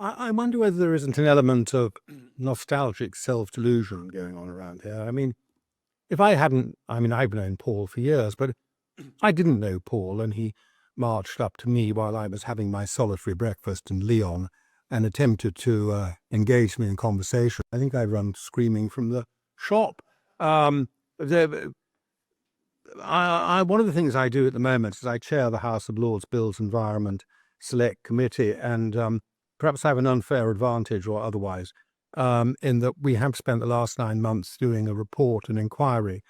I wonder whether there isn't an element of nostalgic self-delusion going on around here. I mean, if I hadn't, I mean, I've known Paul for years, but I didn't know Paul, and he marched up to me while I was having my solitary breakfast in Lyon and attempted to engage me in conversation. I think I run screaming from the shop. Um, the, one of the things I do at the moment is I chair the House of Lords Bills Environment Select Committee, and perhaps I have an unfair advantage or otherwise, in that we have spent the last 9 months doing a report and inquiry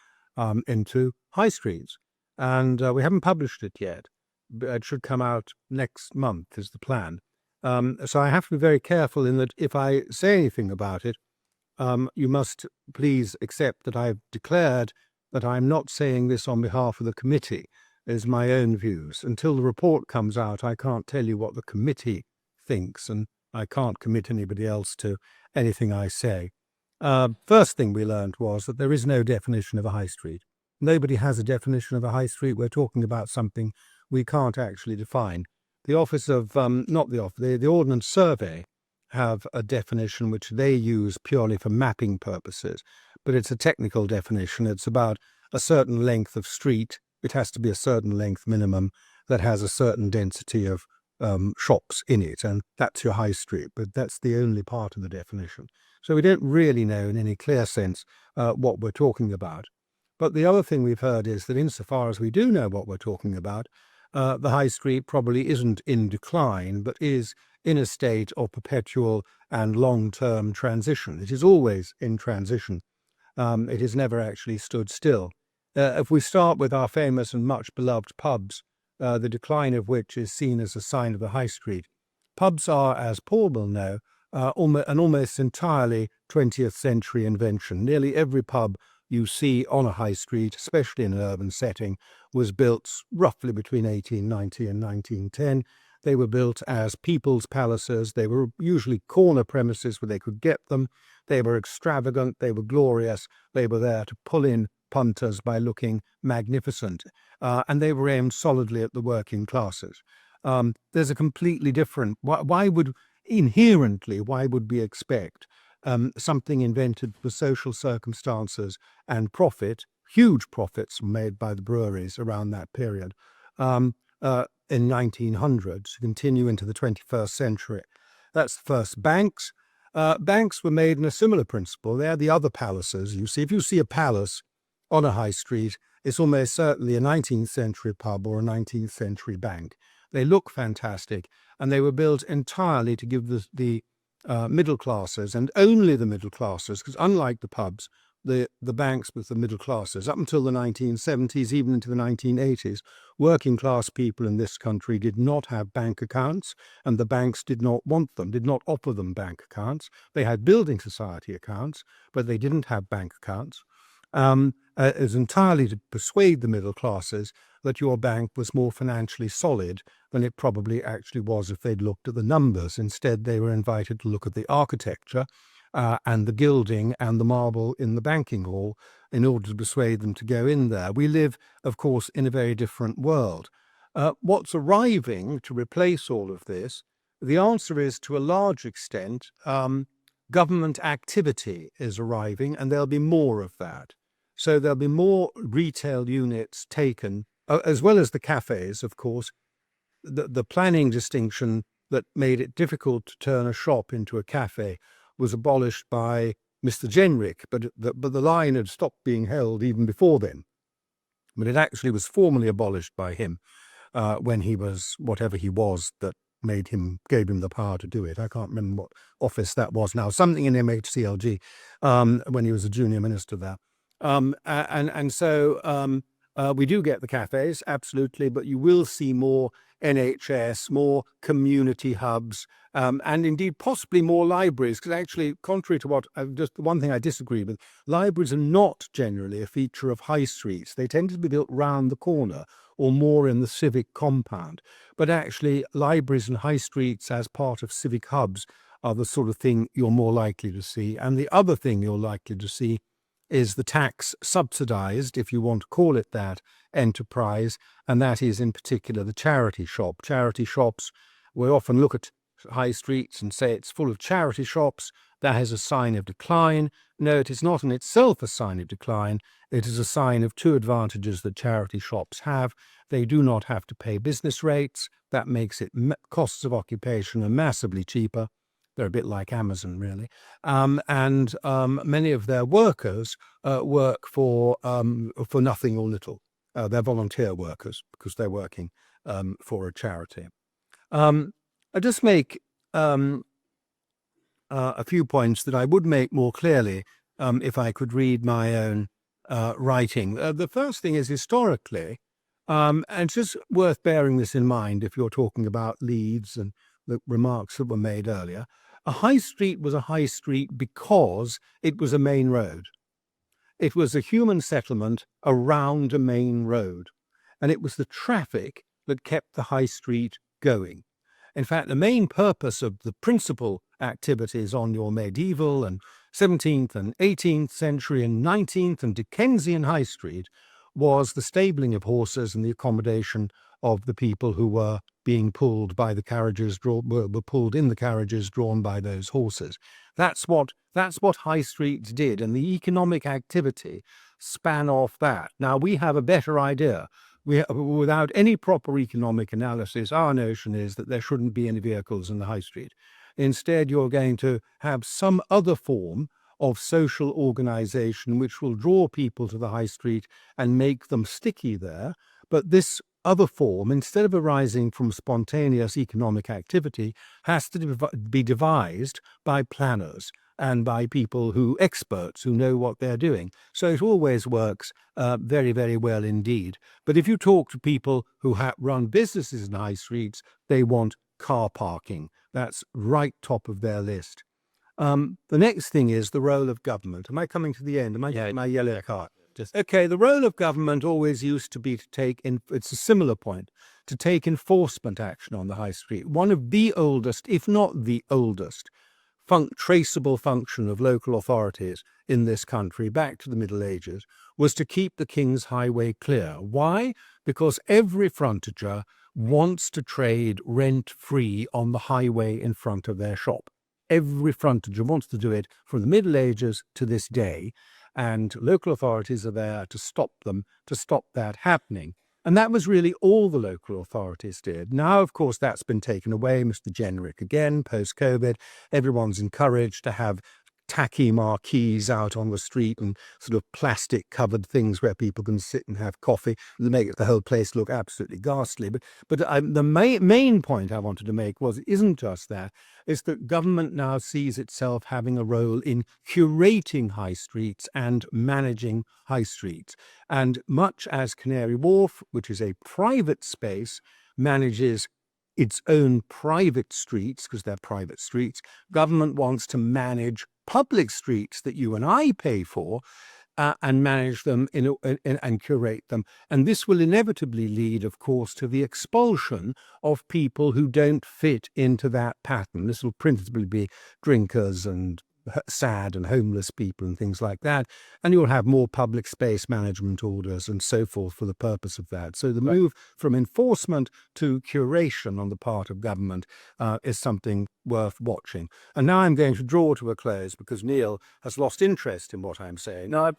into high streets, and we haven't published it yet. It should come out next month is the plan. So I have to be very careful in that if I say anything about it, you must please accept that I've declared that I'm not saying this on behalf of the committee as my own views. Until the report comes out, I can't tell you what the committee thinks, and I can't commit anybody else to anything I say. First thing we learned was that there is no definition of a high street. Nobody has a definition of a high street. We're talking about something we can't actually define. The Office of, the Ordnance Survey have a definition which they use purely for mapping purposes, but it's a technical definition. It's about a certain length of street. It has to be a certain length minimum that has a certain density of shops in it, and that's your high street, but that's the only part of the definition. So we don't really know in any clear sense what we're talking about. But the other thing we've heard is that insofar as we do know what we're talking about, the high street probably isn't in decline, but is in a state of perpetual and long-term transition. It is always in transition. It has never actually stood still. If we start with our famous and much beloved pubs, the decline of which is seen as a sign of the high street, pubs are, as Paul will know, an almost entirely 20th century invention. Nearly every pub you see on a high street, especially in an urban setting, was built roughly between 1890 and 1910. They were built as people's palaces. They were usually corner premises where they could get them. They were extravagant. They were glorious. They were there to pull in punters by looking magnificent. And they were aimed solidly at the working classes. There's a completely different... why would we expect something invented for social circumstances and profit? Huge profits made by the breweries around that period. In 1900 to continue into the 21st century. That's the first. Banks. Banks were made in a similar principle. They're the other palaces. You see, if you see a palace on a high street, it's almost certainly a 19th century pub or a 19th century bank. They look fantastic, and they were built entirely to give the middle classes, and only the middle classes, because unlike the pubs, the banks with the middle classes, up until the 1970s, even into the 1980s, working class people in this country did not have bank accounts, and the banks did not want them, did not offer them bank accounts. They had building society accounts, but they didn't have bank accounts. It was entirely to persuade the middle classes that your bank was more financially solid than it probably actually was if they'd looked at the numbers. Instead, they were invited to look at the architecture and the gilding and the marble in the banking hall in order to persuade them to go in there. We live, of course, in a very different world. What's arriving to replace all of this? The answer is, to a large extent, government activity is arriving, and there'll be more of that. So there'll be more retail units taken, as well as the cafes, of course. The planning distinction that made it difficult to turn a shop into a cafe was abolished by Mr. Jenrick, but the line had stopped being held even before then. But it actually was formally abolished by him when he was whatever he was that gave him the power to do it. I can't remember what office that was now, something in MHCLG, when he was a junior minister there. So we do get the cafes, absolutely, but you will see more NHS, more community hubs, and indeed possibly more libraries, because actually, contrary to what, just the one thing I disagree with, libraries are not generally a feature of high streets. They tend to be built round the corner or more in the civic compound. But actually, libraries and high streets as part of civic hubs are the sort of thing you're more likely to see. And the other thing you're likely to see is the tax subsidized, if you want to call it that, enterprise, and that is in particular the charity shop. Charity shops, we often look at high streets and say it's full of charity shops, that is a sign of decline. No, it is not in itself a sign of decline. It is a sign of two advantages that charity shops have. They do not have to pay business rates. That makes it costs of occupation are massively cheaper. They're a bit like Amazon, really. And many of their workers work for nothing or little. They're volunteer workers because they're working for a charity. I just make a few points that I would make more clearly if I could read my own writing. The first thing is historically, and it's just worth bearing this in mind if you're talking about Leeds and the remarks that were made earlier. A high street was a high street because it was a main road. It was a human settlement around a main road, and it was the traffic that kept the high street going. In fact, the main purpose of the principal activities on your medieval and 17th and 18th century and 19th and Dickensian high street was the stabling of horses and the accommodation of the people who were being pulled by the carriages, were pulled in the carriages drawn by those horses. That's what high streets did, and the economic activity span off that. Now we have a better idea. Without any proper economic analysis, our notion is that there shouldn't be any vehicles in the high street. Instead, you're going to have some other form of social organization which will draw people to the high street and make them sticky there. But this other form, instead of arising from spontaneous economic activity, has to be devised by planners and by people experts who know what they're doing. So it always works very, very well indeed. But if you talk to people who run businesses in high streets, they want car parking. That's right top of their list. The next thing is the role of government. Am I coming to the end? Am I my yellow card? Okay, the role of government always used to be to take it's a similar point, to take enforcement action on the high street. One of the oldest, if not the oldest, traceable function of local authorities in this country back to the Middle Ages was to keep the King's highway clear. Why? Because every frontager wants to trade rent-free on the highway in front of their shop. Every frontager wants to do it from the Middle Ages to this day, and local authorities are there to stop that happening. And that was really all the local authorities did. Now, of course, that's been taken away, Mr. Generic again, post-COVID. Everyone's encouraged to have tacky marquees out on the street and sort of plastic-covered things where people can sit and have coffee. They make the whole place look absolutely ghastly. But the main point I wanted to make isn't just that. It's that government now sees itself having a role in curating high streets and managing high streets. And much as Canary Wharf, which is a private space, manages its own private streets, because they're private streets, government wants to manage public streets that you and I pay for and manage them and curate them. And this will inevitably lead, of course, to the expulsion of people who don't fit into that pattern. This will principally be drinkers and sad and homeless people and things like that. And you'll have more public space management orders and so forth for the purpose of that. So the move from enforcement to curation on the part of government is something worth watching. And now I'm going to draw to a close because Neil has lost interest in what I'm saying. No,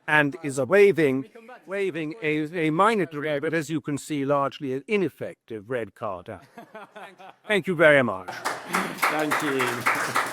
and is waving a minor, but as you can see, largely an ineffective red card. Thank you very much. Thank you.